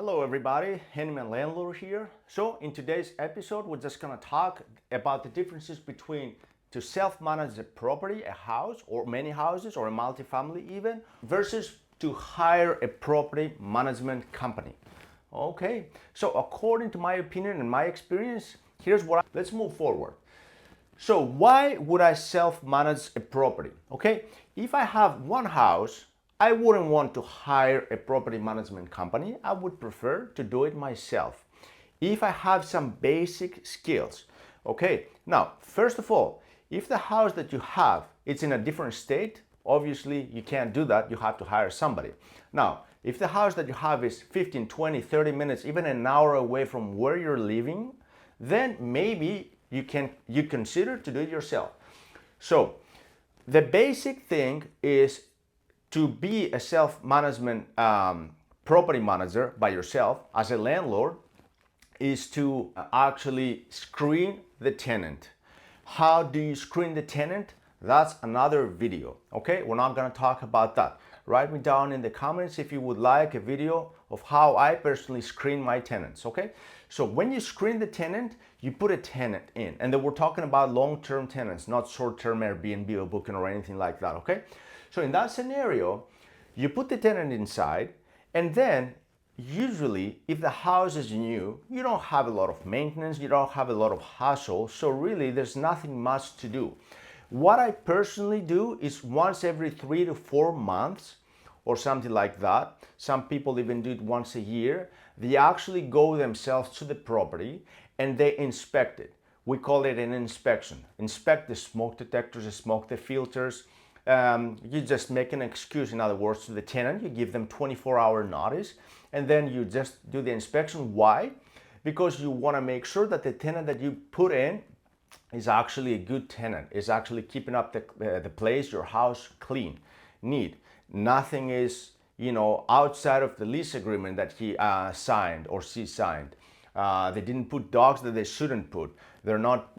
Hello everybody, Handyman Landlord here. So in today's episode, we're just gonna talk about the differences between to self-manage a property, a house or many houses or a multifamily even, versus to hire a property management company. Okay, so according to my opinion and my experience, let's move forward. So why would I self-manage a property? Okay, if I have one house, I wouldn't want to hire a property management company. I would prefer to do it myself. If I have some basic skills. Okay, now, first of all, if the house that you have, it's in a different state, obviously you can't do that. You have to hire somebody. Now, if the house that you have is 15, 20, 30 minutes, even an hour away from where you're living, then maybe you consider to do it yourself. So the basic thing is to be a self-management property manager by yourself as a landlord is to actually screen the tenant. How do you screen the tenant? That's another video. Okay, we're not going to talk about that. Write me down in the comments if you would like a video of how I personally screen my tenants. Okay, so when you screen the tenant, you put a tenant in, and then we're talking about long-term tenants, not short-term Airbnb or booking or anything like that. Okay, so in that scenario, you put the tenant inside, and then usually if the house is new, you don't have a lot of maintenance, you don't have a lot of hassle, so really there's nothing much to do. What I personally do is once every 3 to 4 months or something like that. Some people even do it once a year. They actually go themselves to the property and they inspect it. We call it an inspection. Inspect the smoke detectors, the smoke the filters. You just make an excuse, in other words, to the tenant. You give them 24-hour notice and then you just do the inspection. Why? Because you want to make sure that the tenant that you put in is actually a good tenant, is actually keeping up the place, your house clean, neat. Nothing is, outside of the lease agreement that he signed or she signed. They didn't put dogs that they shouldn't put. They're not,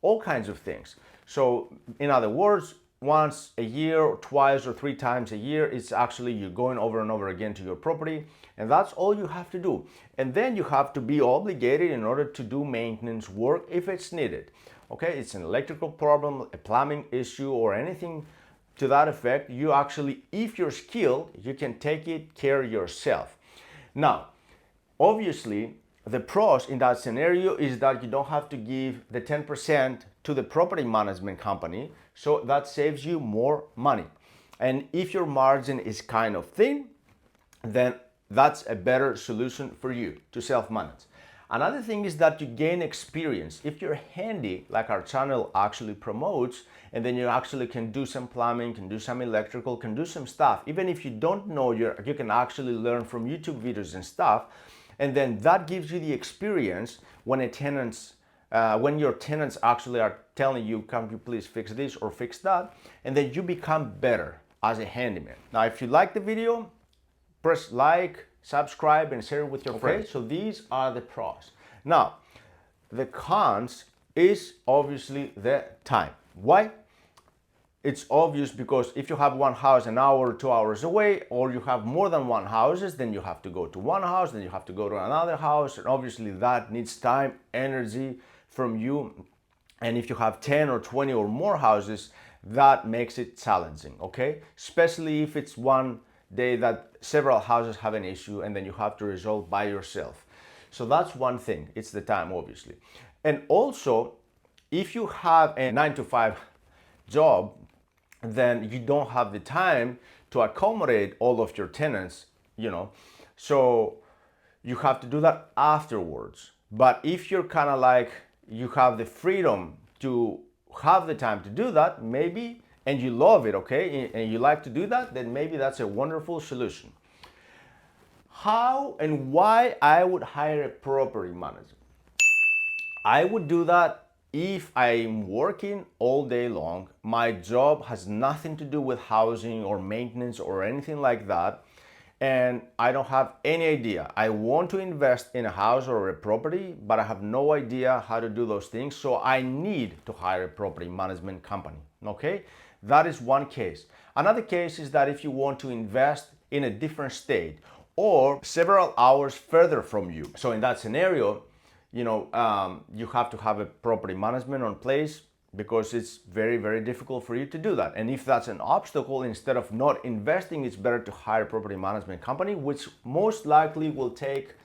all kinds of things. So in other words, once a year or twice or 3 times a year, it's actually you're going over and over again to your property, and that's all you have to do. And then you have to be obligated in order to do maintenance work if it's needed. Okay, it's an electrical problem, a plumbing issue, or anything to that effect. You actually, if you're skilled, you can take it care yourself. Now, obviously, the pros in that scenario is that you don't have to give the 10% to the property management company, so that saves you more money. And if your margin is kind of thin, then that's a better solution for you to self-manage. Another thing is that you gain experience. If you're handy, like our channel actually promotes, and then you actually can do some plumbing, can do some electrical, can do some stuff. Even if you don't know, you can actually learn from YouTube videos and stuff. And then that gives you the experience when when your tenants actually are telling you, can you please fix this or fix that? And then you become better as a handyman. Now, if you like the video, press like, subscribe, and share it with your friends. So these are the pros. Now, the cons is obviously the time. Why? It's obvious because if you have one house an hour or 2 hours away, or you have more than one houses, then you have to go to one house, then you have to go to another house, and obviously that needs time, energy from you. And if you have 10 or 20 or more houses, that makes it challenging, okay? Especially if it's one day that several houses have an issue and then you have to resolve by yourself. So that's one thing, it's the time, obviously. And also, if you have a 9-to-5 job, then you don't have the time to accommodate all of your tenants, so you have to do that afterwards. But if you're kind of like, you have the freedom to have the time to do that, maybe, and you love it, okay, and you like to do that, then maybe that's a wonderful solution. How and why I would hire a property manager? I would do that if I'm working all day long, my job has nothing to do with housing or maintenance or anything like that, and I don't have any idea. I want to invest in a house or a property, but I have no idea how to do those things, so I need to hire a property management company, okay? That is one case. Another case is that if you want to invest in a different state, or several hours further from you. So in that scenario, you have to have a property management on place, because it's very, very difficult for you to do that. And if that's an obstacle, instead of not investing, it's better to hire a property management company, which most likely will take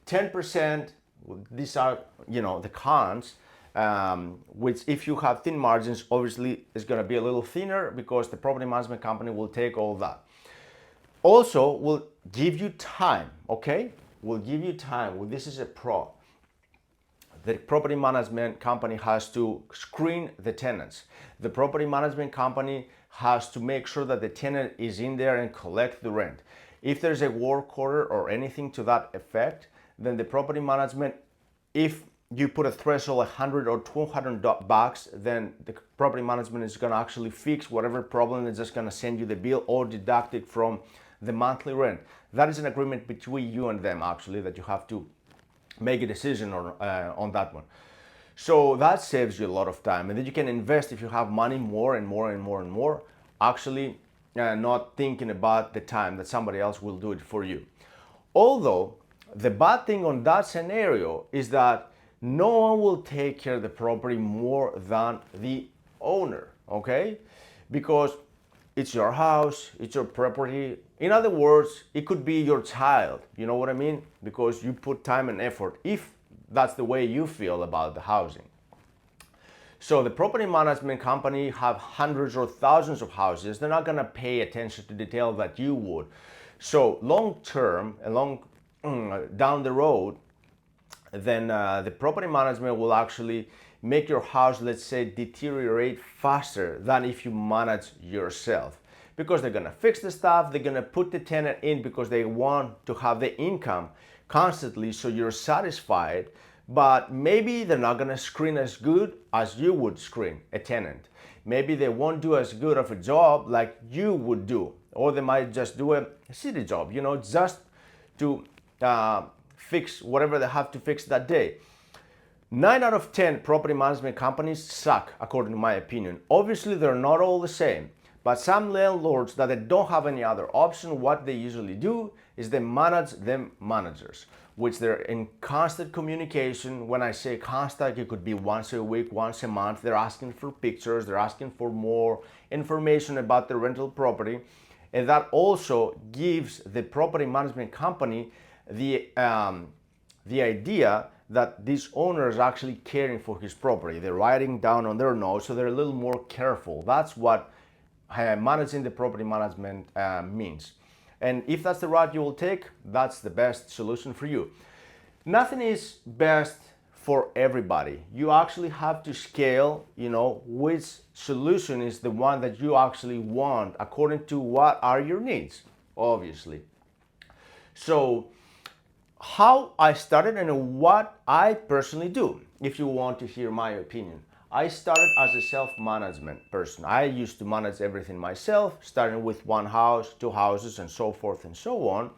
10%. These are, the cons, which if you have thin margins, obviously is going to be a little thinner, because the property management company will take all that. Also, will give you time, okay? Will give you time. Well, this is a pro. The property management company has to screen the tenants. The property management company has to make sure that the tenant is in there and collect the rent. If there's a work order or anything to that effect, then the property management, if you put a threshold $100 or $200, then the property management is going to actually fix whatever problem. It's just going to send you the bill or deduct it from the monthly rent. That is an agreement between you and them, actually, that you have to make a decision on that one. So that saves you a lot of time, and then you can invest, if you have money, more and more and more and more, actually not thinking about the time that somebody else will do it for you. Although the bad thing on that scenario is that no one will take care of the property more than the owner, okay? Because it's your house, it's your property. In other words, it could be your child, you know what I mean? Because you put time and effort, if that's the way you feel about the housing. So the property management company have hundreds or thousands of houses. They're not gonna pay attention to detail that you would. So long term, down the road, then the property management will actually make your house, let's say, deteriorate faster than if you manage yourself, because they're gonna fix the stuff, they're gonna put the tenant in because they want to have the income constantly, so you're satisfied, but maybe they're not gonna screen as good as you would screen a tenant. Maybe they won't do as good of a job like you would do, or they might just do a city job, just to fix whatever they have to fix that day. 9 out of 10 property management companies suck, according to my opinion. Obviously, they're not all the same, but some landlords that they don't have any other option, what they usually do is they manage them managers, which they're in constant communication. When I say constant, it could be once a week, once a month. They're asking for pictures, they're asking for more information about the rental property, and that also gives the property management company the idea that this owner is actually caring for his property. They're writing down on their notes, so they're a little more careful. That's what managing the property management means. And if that's the route you will take, that's the best solution for you. Nothing is best for everybody. You actually have to scale, which solution is the one that you actually want according to what are your needs, obviously. So how I started and what I personally do, if you want to hear my opinion. I started as a self-management person. I used to manage everything myself, starting with one house, 2 houses, and so forth and so on.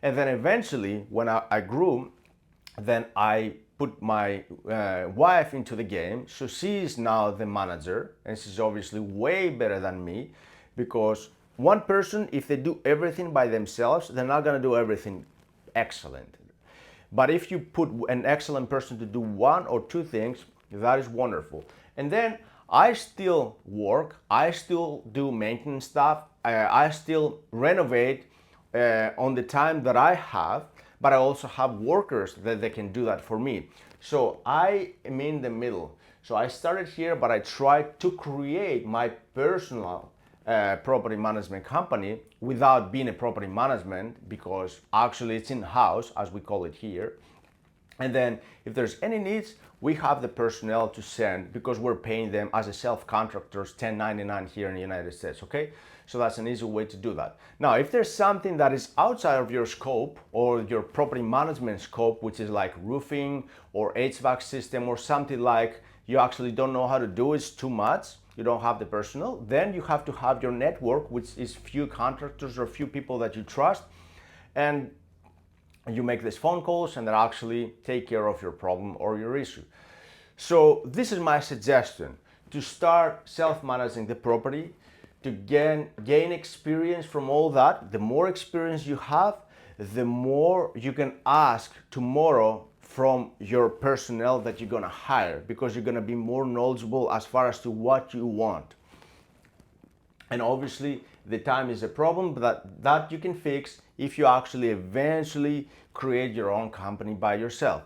And then eventually, when I grew, then I put my wife into the game. So she is now the manager, and she's obviously way better than me, because one person, if they do everything by themselves, they're not gonna do everything excellent. But if you put an excellent person to do 1 or 2 things, that is wonderful. And then I still work, I still do maintenance stuff, I still renovate on the time that I have, but I also have workers that they can do that for me. So I am in the middle. So I started here, but I tried to create my personal property management company without being a property management, because actually it's in-house, as we call it here. And then if there's any needs, we have the personnel to send, because we're paying them as a self-contractors, 1099 here in the United States, okay? So that's an easy way to do that. Now, if there's something that is outside of your scope or your property management scope, which is like roofing or HVAC system or something like you actually don't know how to do, it's too much, you don't have the personnel, then you have to have your network, which is few contractors or few people that you trust, and you make these phone calls and they actually take care of your problem or your issue. So this is my suggestion: to start self-managing the property, to gain experience from all that. The more experience you have, the more you can ask tomorrow from your personnel that you're gonna hire, because you're gonna be more knowledgeable as far as to what you want. And obviously the time is a problem, but that you can fix if you actually eventually create your own company by yourself.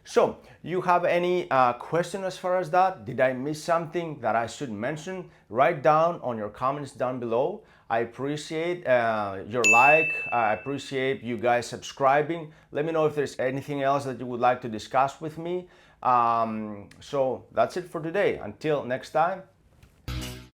So, you have any question as far as that? Did I miss something that I should mention? Write down on your comments down below. I appreciate your like. I appreciate you guys subscribing. Let me know if there's anything else that you would like to discuss with me. So that's it for today. Until next time,